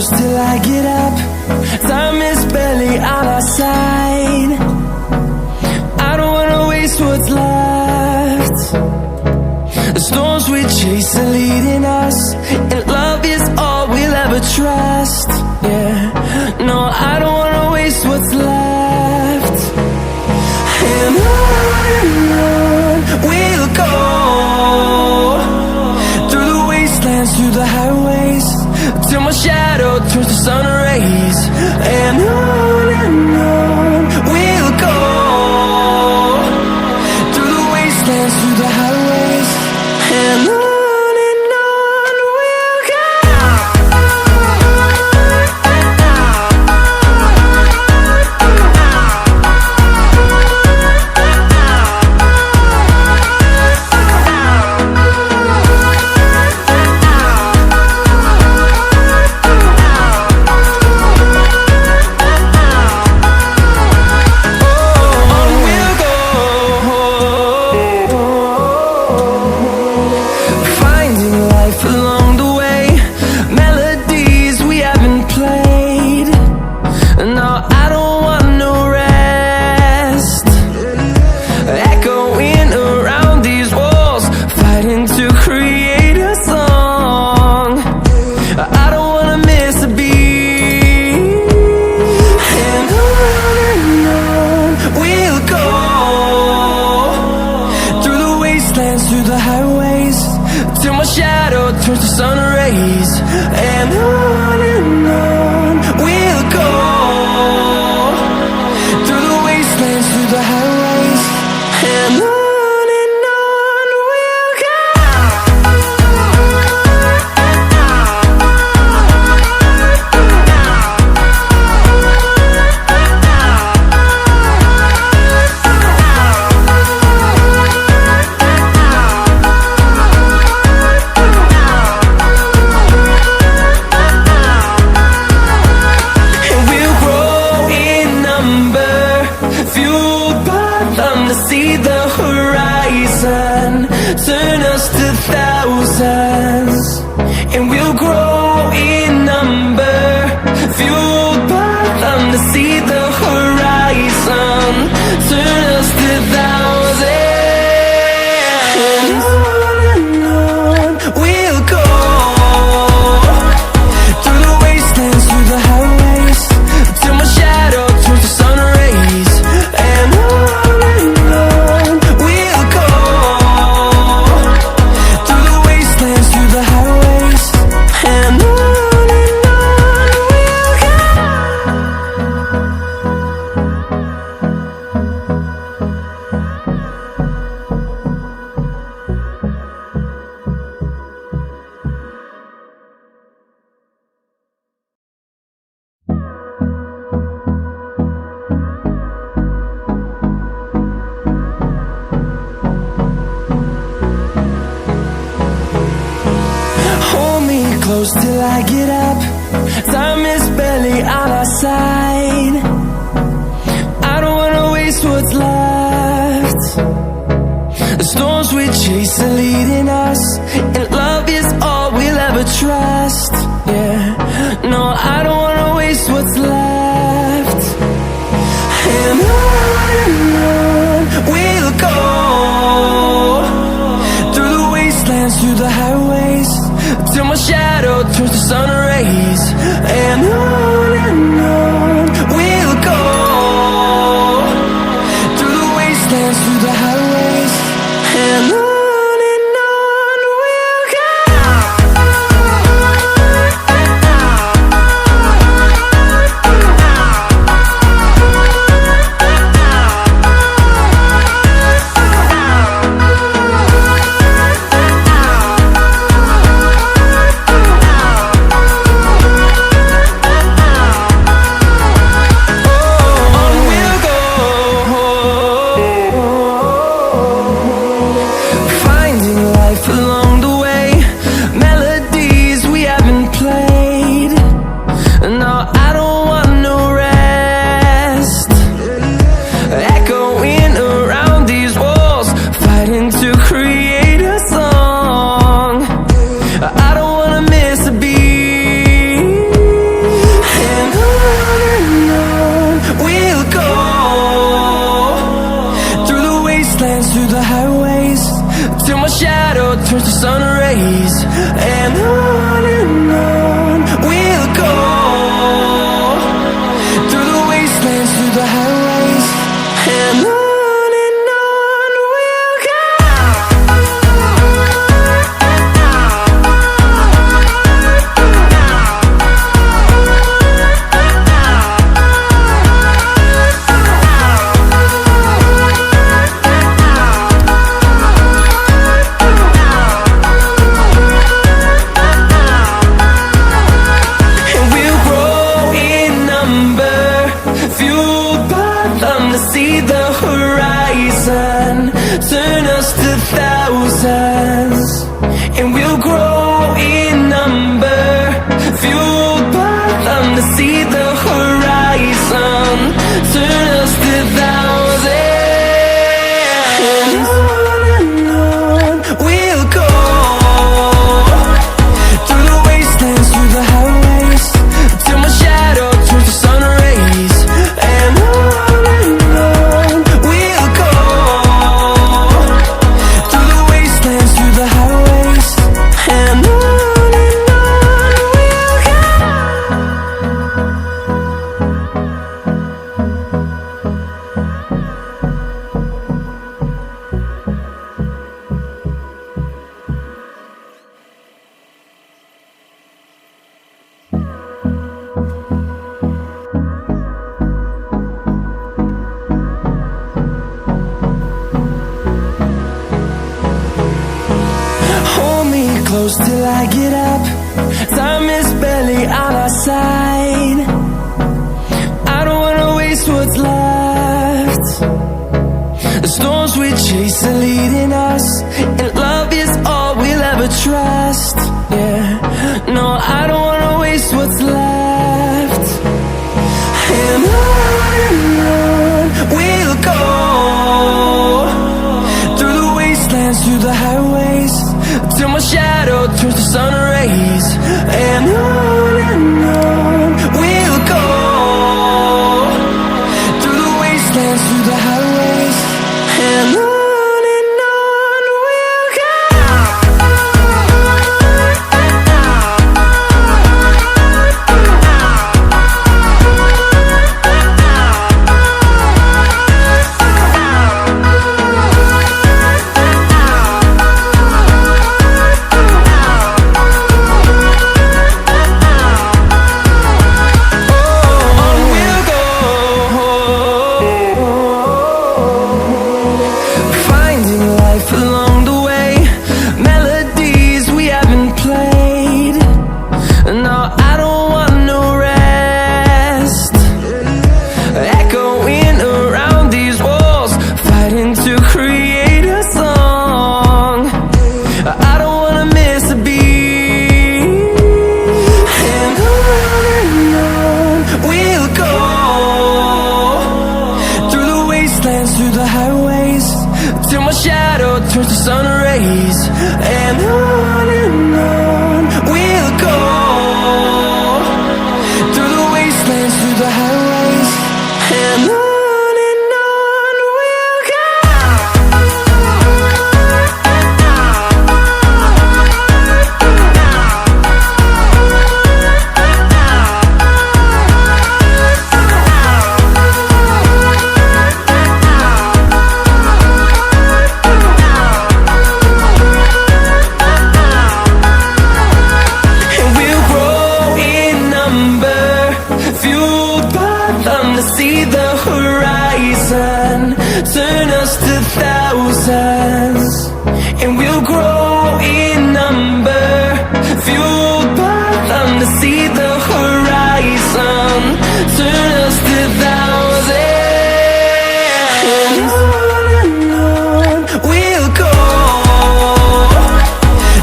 close till I get up. Time is barely on our side. I don't wanna waste what's left. The storms we chase are leading us, and love is all we'll ever trust. Yeah, no, I don't wanna waste what's left. And on we'll go, through the wastelands, through the highways, till my shadow turns to sun rays. And on we'll go, through the wastelands, through the highways, and on we'll go. Through the highways, till my shadow turns to sun rays. And on we'll go, through the wastelands, through the highways, and on we'll go. See the horizon, turn us to thousands, and we'll grow in number, fueled by them. To see the horizon, turn us to thousands, and on we'll go, through the wastelands, through the highways, till my shadow turns to sun rays. And close till I get up. Time is barely on our side. I don't wanna waste what's left. The storms we chase are leading us, and love is all we'll ever trust. Yeah, no, I don't wanna waste what's left. And on we'll go, through the wastelands, through the highways, till my shadow turns to sun rays. And on we'll go, through the wastelands, through the highways, and on we'll go. till my shadow turns to sun rays. And on we'll go, through the wastelands, through the highways. And on we'll go. See the horizon, turn us to thousands, and we'll grow in number, fueled by them. To see the horizon, turn us to thousands, and on we'll go, through the wastelands, through the highways, till my shadow turns to sun rays. And close till I get up. Time is barely on our side. I don't wanna waste what's left. The storms we chase are leading us, and love is all we'll ever trust. Yeah, no, I don't wanna waste what's left. And on we'll go, through the wastelands, through the highways, till my shadow turns to sun rays. And on we'll go, through the wastelands, through the highways. And on we'll go. Through the highways, till my shadow turns to sun rays. And on we'll go, through the wastelands, through the highways. And on we'll go. See the horizon, turn us to thousands, and we'll grow in number, fueled by them. To see the horizon, turn us to thousands, and on we'll go,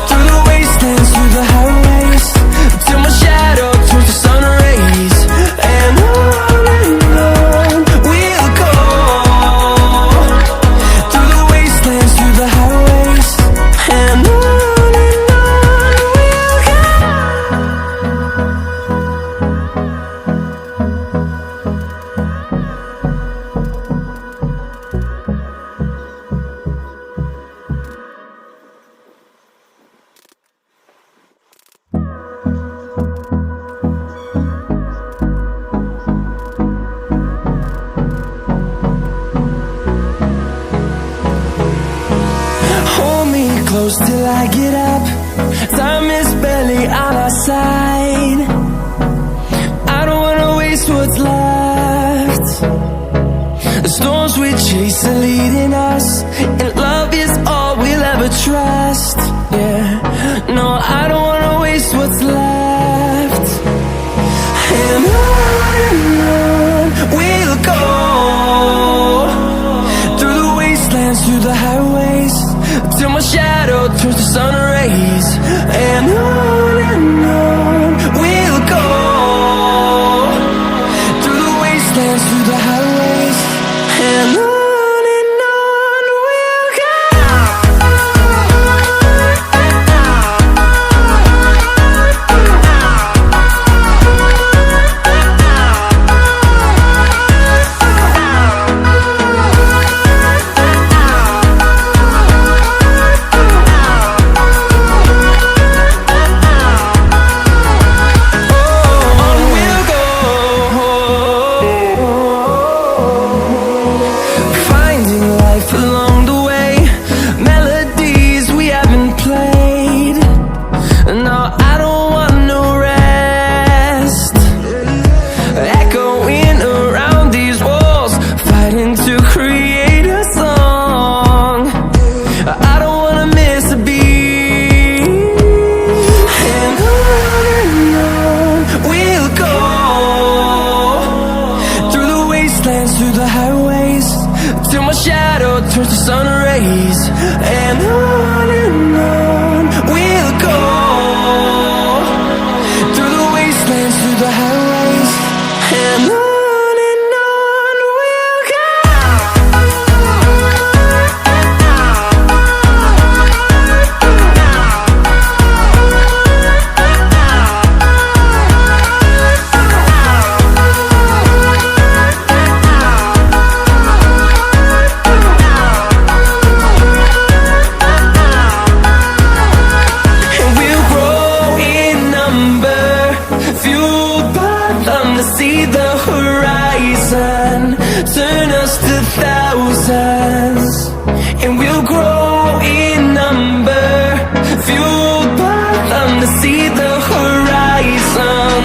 through the wastelands, through the highways, till my shadow turns to sun rays. And and close till I get up. Time is barely on our side. I don't wanna waste what's left. The storms we chase are leading us, and love is all we'll ever trust. Yeah, no, I don't wanna waste what's left. And on we'll go, through the wastelands, through the highways, till my shadow turns to sun rays. And on we'll go, through the wastelands, through the highways, and on we'll go. Through the highways, till my shadow turns to sun rays. And on we'll go, through the wastelands, through the highways, and on we'll go. See the horizon, turn us to thousands, and we'll grow in number, fueled by them. To see the horizon,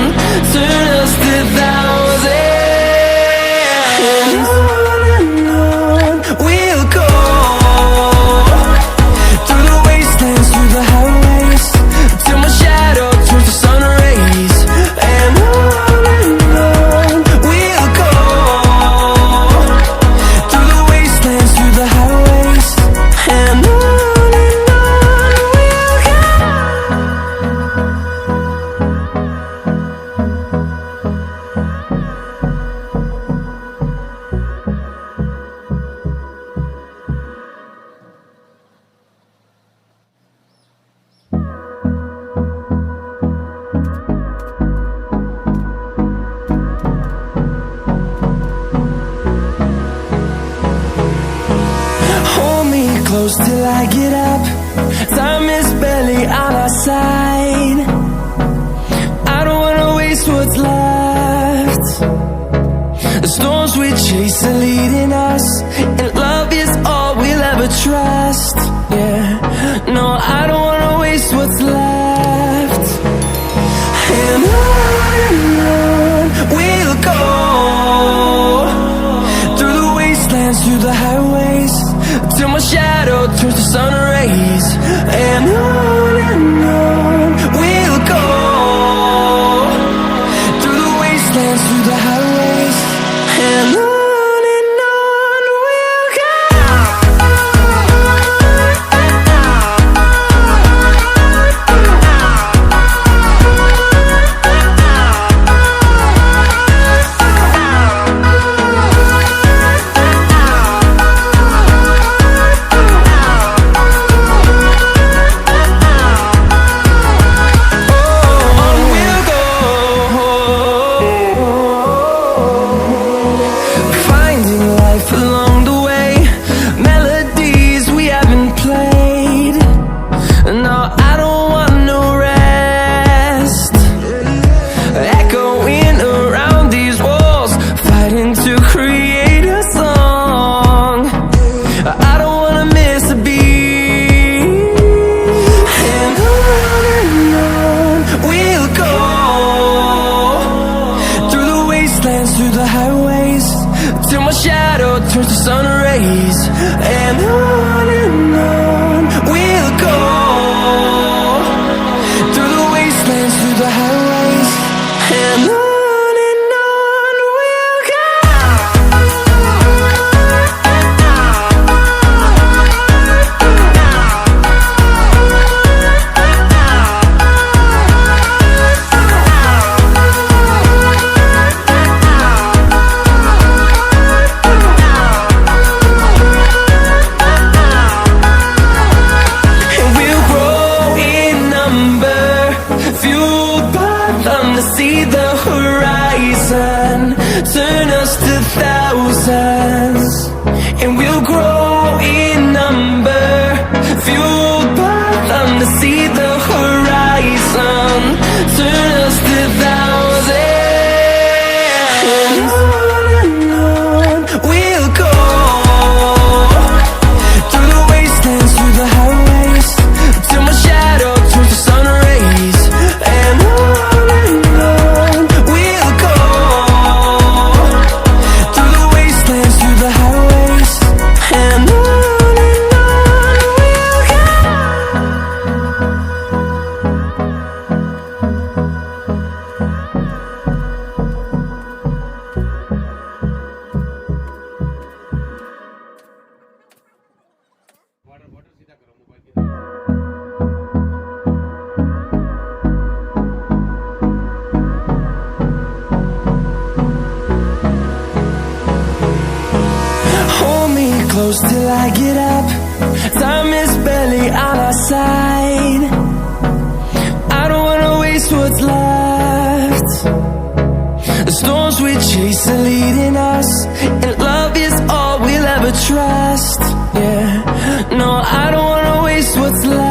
turn us to thousands, and on we'll go, through the wastelands, through the highways, till my shadow turns to sun rays. And close till I get up. Time is barely on our side. I don't wanna waste what's left. The storms we chase are leading us, and love is all we'll ever trust. Yeah, no, I don't wanna waste what's left. And on we'll go, through the wastelands, through the highways, till my shadow turns to sun rays. And on we'll go, through the wastelands, through the highways, and on we'll go. close till I get up. Time is barely on our side. I don't wanna waste what's left. The storms we chase are leading us, and love is all we'll ever trust. Yeah, no, I don't wanna waste what's left.